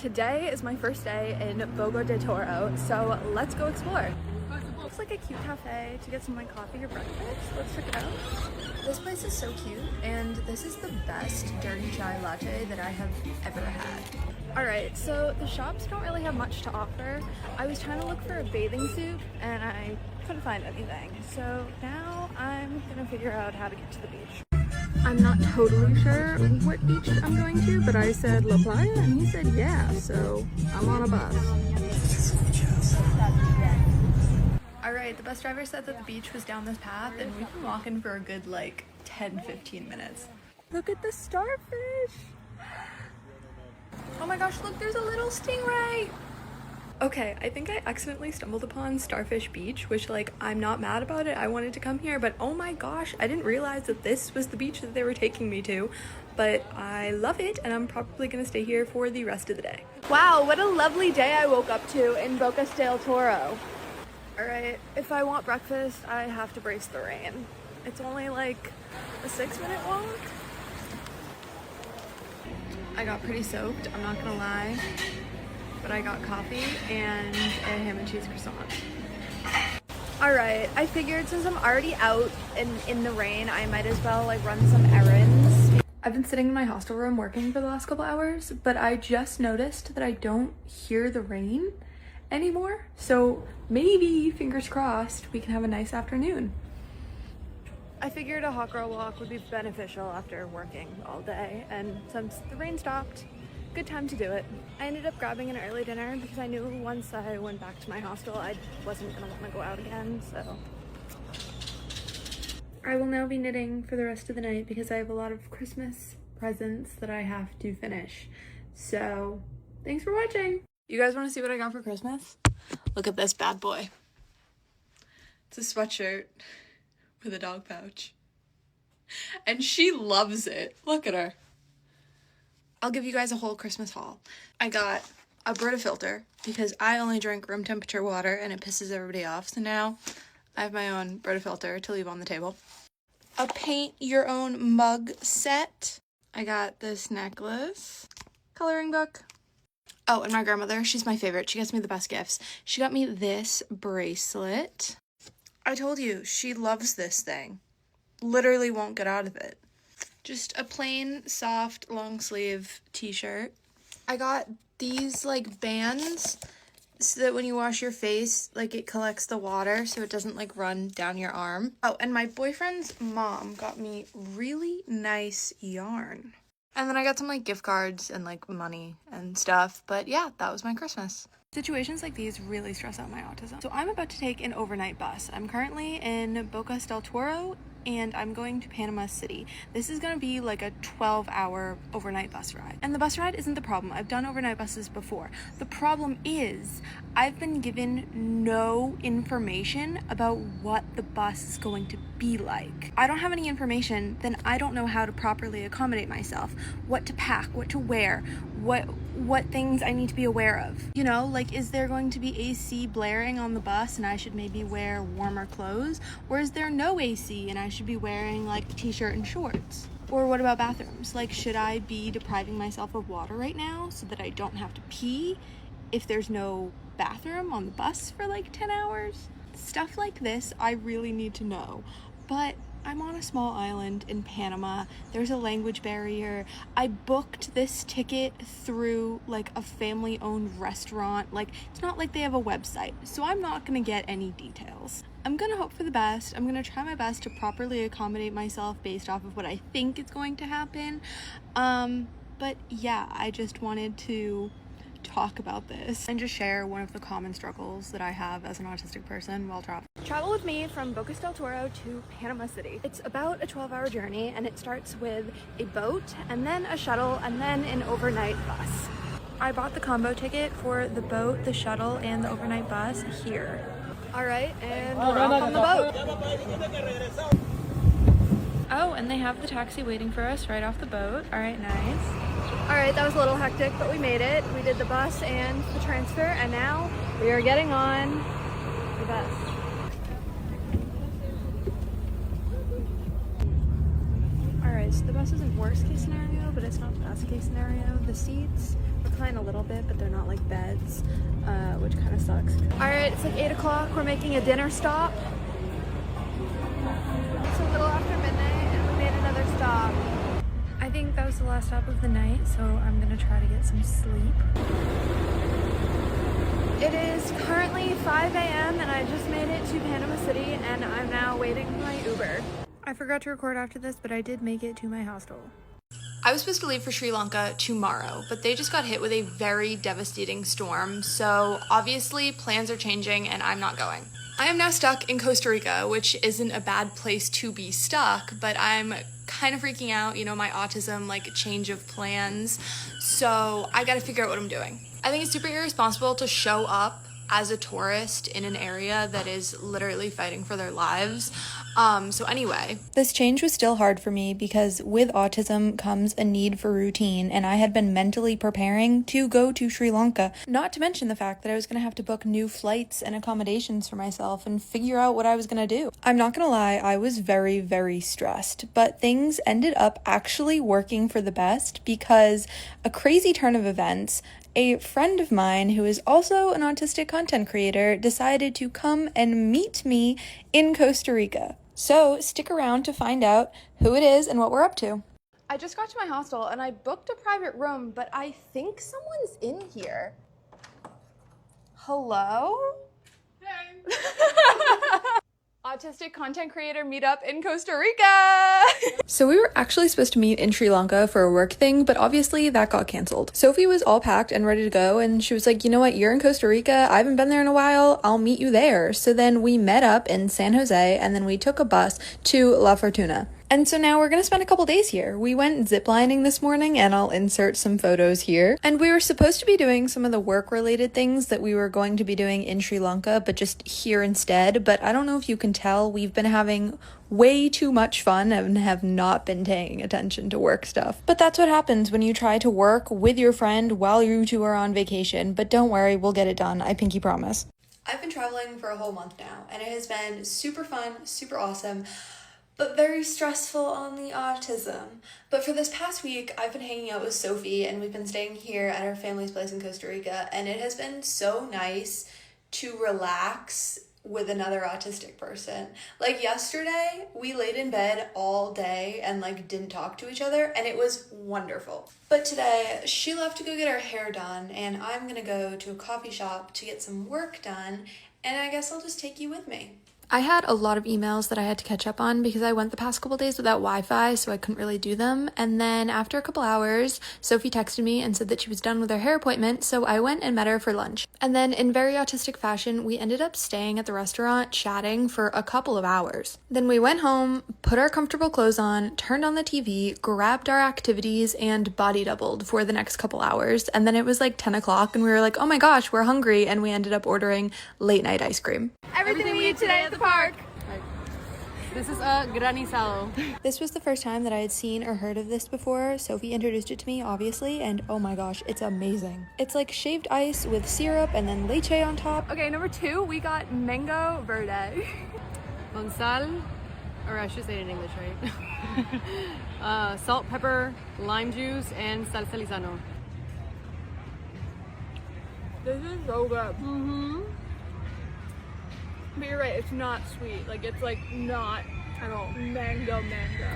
Today is my first day in Boca de Toro, so let's go explore. Looks like a cute cafe to get some like coffee or breakfast. Let's check it out. This place is so cute, and this is the best dirty chai latte that I have ever had. Alright, so the shops don't really have much to offer. I was trying to look for a bathing suit and I couldn't find anything. So now I'm gonna figure out how to get to the beach. I'm not totally sure what beach I'm going to, but I said La Playa and he said yeah, so I'm on a bus. Alright, the bus driver said that the beach was down this path and we've been walking for a good like 10-15 minutes. Look at the starfish! Oh my gosh, look, there's a little stingray! Okay, I think I accidentally stumbled upon Starfish Beach, which like, I'm not mad about it. I wanted to come here, but oh my gosh, I didn't realize that this was the beach that they were taking me to. But I love it, and I'm probably gonna stay here for the rest of the day. Wow, what a lovely day I woke up to in Boca del Toro. Alright, if I want breakfast, I have to brace the rain. It's only like a 6-minute walk. I got pretty soaked, I'm not gonna lie, but I got coffee and a ham and cheese croissant. Alright, I figured since I'm already out in the rain, I might as well like run some errands. I've been sitting in my hostel room working for the last couple hours, but I just noticed that I don't hear the rain anymore. So maybe, fingers crossed, we can have a nice afternoon. I figured a hot girl walk would be beneficial after working all day, and since the rain stopped, good time to do it. I ended up grabbing an early dinner because I knew once I went back to my hostel I wasn't gonna want to go out again, so. I will now be knitting for the rest of the night because I have a lot of Christmas presents that I have to finish. So, thanks for watching! You guys want to see what I got for Christmas? Look at this bad boy. It's a sweatshirt with a dog pouch. And she loves it. Look at her. I'll give you guys a whole Christmas haul. I got a Brita filter because I only drink room temperature water and it pisses everybody off. So now I have my own Brita filter to leave on the table. A paint your own mug set. I got this necklace. Coloring book. Oh, and my grandmother, she's my favorite. She gets me the best gifts. She got me this bracelet. I told you, she loves this thing. Literally won't get out of it. Just a plain, soft, long sleeve t-shirt. I got these like bands so that when you wash your face, like it collects the water so it doesn't like run down your arm. Oh, and my boyfriend's mom got me really nice yarn. And then I got some like gift cards and like money and stuff. But yeah, that was my Christmas. Situations like these really stress out my autism. So I'm about to take an overnight bus. I'm currently in Boca del Toro and I'm going to Panama City. This is gonna be like a 12-hour overnight bus ride. And the bus ride isn't the problem. I've done overnight buses before. The problem is I've been given no information about what the bus is going to be like. I don't have any information, then I don't know how to properly accommodate myself, what to pack, what to wear, what things I need to be aware of. You know, like, is there going to be AC blaring on the bus and I should maybe wear warmer clothes? Or is there no AC and I should be wearing like a t-shirt and shorts? Or what about bathrooms? Like, should I be depriving myself of water right now so that I don't have to pee if there's no bathroom on the bus for like 10 hours? Stuff like this I really need to know. But I'm on a small island in Panama. There's a language barrier. I booked this ticket through like a family-owned restaurant. Like, it's not like they have a website, so I'm not gonna get any details. I'm gonna hope for the best. I'm gonna try my best to properly accommodate myself based off of what I think is going to happen. But yeah, I just wanted to talk about this and just share one of the common struggles that I have as an autistic person while traveling. Travel with me from Boca del Toro to Panama City. It's about a 12-hour journey and it starts with a boat and then a shuttle and then an overnight bus. I bought the combo ticket for the boat, the shuttle, and the overnight bus here. All right, and we're off on the boat. Oh, and they have the taxi waiting for us right off the boat. All right, nice. All right, that was a little hectic, but we made it. We did the bus and the transfer, and now we are getting on the bus. All right, so the bus isn't worst case scenario, but it's not best case scenario. The seats are recline a little bit, but they're not like beds, which kind of sucks. All right, it's like 8 o'clock. We're making a dinner stop. It's a little after midnight and we made another stop. I think that was the last stop of the night, so I'm gonna try to get some sleep. It is currently 5 a.m. and I just made it to Panama City and I'm now waiting for my Uber. I forgot to record after this, but I did make it to my hostel. I was supposed to leave for Sri Lanka tomorrow, but they just got hit with a very devastating storm, so obviously plans are changing and I'm not going. I am now stuck in Costa Rica, which isn't a bad place to be stuck, but I'm kind of freaking out, you know, my autism, like change of plans, so I gotta figure out what I'm doing. I think it's super irresponsible to show up as a tourist in an area that is literally fighting for their lives. So anyway, this change was still hard for me because with autism comes a need for routine, and I had been mentally preparing to go to Sri Lanka, not to mention the fact that I was going to have to book new flights and accommodations for myself and figure out what I was going to do. I'm not going to lie, I was very, very stressed, but things ended up actually working for the best because a crazy turn of events, a friend of mine who is also an autistic content creator decided to come and meet me in Costa Rica. So stick around to find out who it is and what we're up to. I just got to my hostel and I booked a private room, but I think someone's in here. Hello? Hey. Autistic content creator meetup in Costa Rica. So we were actually supposed to meet in Sri Lanka for a work thing, but obviously that got canceled. Sophie was all packed and ready to go, and she was like, you know what, you're in Costa Rica, I haven't been there in a while, I'll meet you there. So then we met up in San Jose and then we took a bus to La Fortuna. And so now we're gonna spend a couple days here. We went ziplining this morning and I'll insert some photos here. And we were supposed to be doing some of the work-related things that we were going to be doing in Sri Lanka, but just here instead. But I don't know if you can tell, we've been having way too much fun and have not been paying attention to work stuff. But that's what happens when you try to work with your friend while you two are on vacation. But don't worry, we'll get it done, I pinky promise. I've been traveling for a whole month now, and it has been super fun, super awesome, but very stressful on the autism. But for this past week, I've been hanging out with Sophie and we've been staying here at her family's place in Costa Rica, and it has been so nice to relax with another autistic person. Like yesterday, we laid in bed all day and like didn't talk to each other, and it was wonderful. But today, she left to go get her hair done, and I'm gonna go to a coffee shop to get some work done, and I guess I'll just take you with me. I had a lot of emails that I had to catch up on because I went the past couple days without Wi-Fi, so I couldn't really do them. And then after a couple hours, Sophie texted me and said that she was done with her hair appointment, so I went and met her for lunch. And then in very autistic fashion, we ended up staying at the restaurant chatting for a couple of hours. Then we went home, put our comfortable clothes on, turned on the TV, grabbed our activities, and body doubled for the next couple hours. And then it was like 10 o'clock and we were like, oh my gosh, we're hungry, and we ended up ordering late night ice cream. Everything we eat today at the park. This is a granizado. This was the first time that I had seen or heard of this before. Sophie introduced it to me, obviously, and oh my gosh, it's amazing. It's like shaved ice with syrup and then leche on top. Okay, number 2, we got mango verde. Con sal, or I should say it in English, right? Salt, pepper, lime juice, and salsa Lizano. This is so good. Mm-hmm. But you're right, it's not sweet. Like, it's like not at all mango.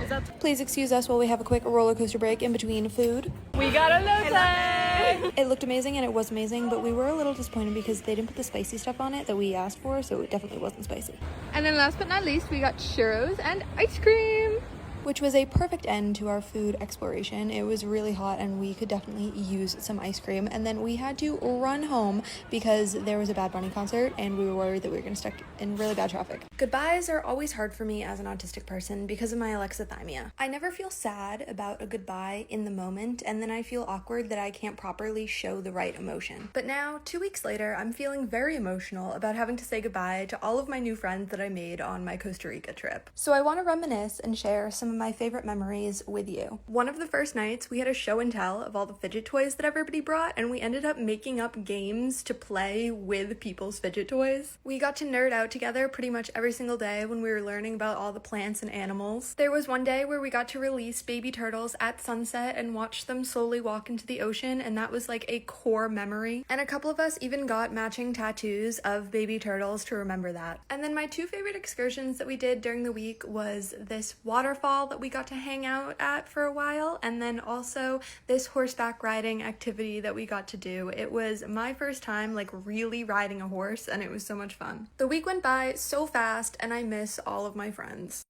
Is that Please excuse us while we have a quick roller coaster break in between food. we got a latte! It looked amazing and it was amazing, but we were a little disappointed because they didn't put the spicy stuff on it that we asked for, so it definitely wasn't spicy. And then last but not least, we got churros and ice cream, which was a perfect end to our food exploration. It was really hot and we could definitely use some ice cream. And then we had to run home because there was a Bad Bunny concert and we were worried that we were gonna stuck in really bad traffic. Goodbyes are always hard for me as an autistic person because of my alexithymia. I never feel sad about a goodbye in the moment, and then I feel awkward that I can't properly show the right emotion. But now, 2 weeks later, I'm feeling very emotional about having to say goodbye to all of my new friends that I made on my Costa Rica trip. So I want to reminisce and share some of of my favorite memories with you. One of the first nights, we had a show and tell of all the fidget toys that everybody brought, and we ended up making up games to play with people's fidget toys. We got to nerd out together pretty much every single day when we were learning about all the plants and animals. There was one day where we got to release baby turtles at sunset and watch them slowly walk into the ocean, and that was like a core memory. And a couple of us even got matching tattoos of baby turtles to remember that. And then my two favorite excursions that we did during the week was this waterfall that we got to hang out at for a while, and then also this horseback riding activity that we got to do. It was my first time like really riding a horse, and it was so much fun. The week went by so fast, and I miss all of my friends.